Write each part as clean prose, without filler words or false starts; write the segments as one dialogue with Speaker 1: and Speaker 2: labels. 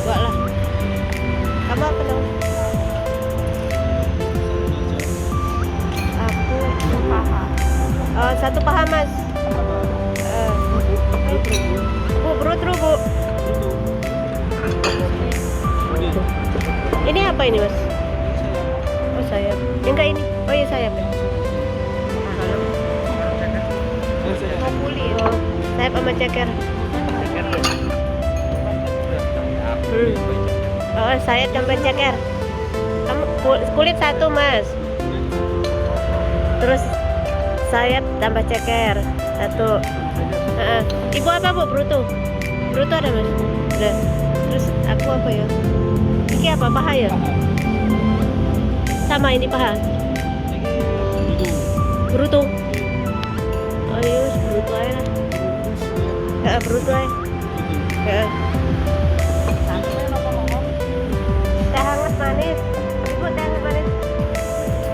Speaker 1: Enggak lah. Kamu apa dong? Aku paha. Oh, satu paha mas. Bu, berutru bu. Ini apa ini mas? Oh sayap. Enggak ini. Oh iya sayap. Kumpuli. Oh, sayap sama ceker. Oh sayap campur ceker. Kamu kulit satu mas. Terus sayap tambah ceker satu. Ibu apa bu? Bruto. Bruto ada mas. Udah. Terus aku apa ya? Ini apa paha ya? Sama ini paha. Bruto. Oh iya, bruto aja. Bruto aja. Teh hangat manis. Ibu teh hangat manis.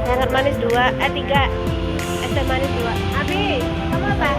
Speaker 1: Teh hangat manis 2, 3. Es teh manis 2. Abi, kamu apa?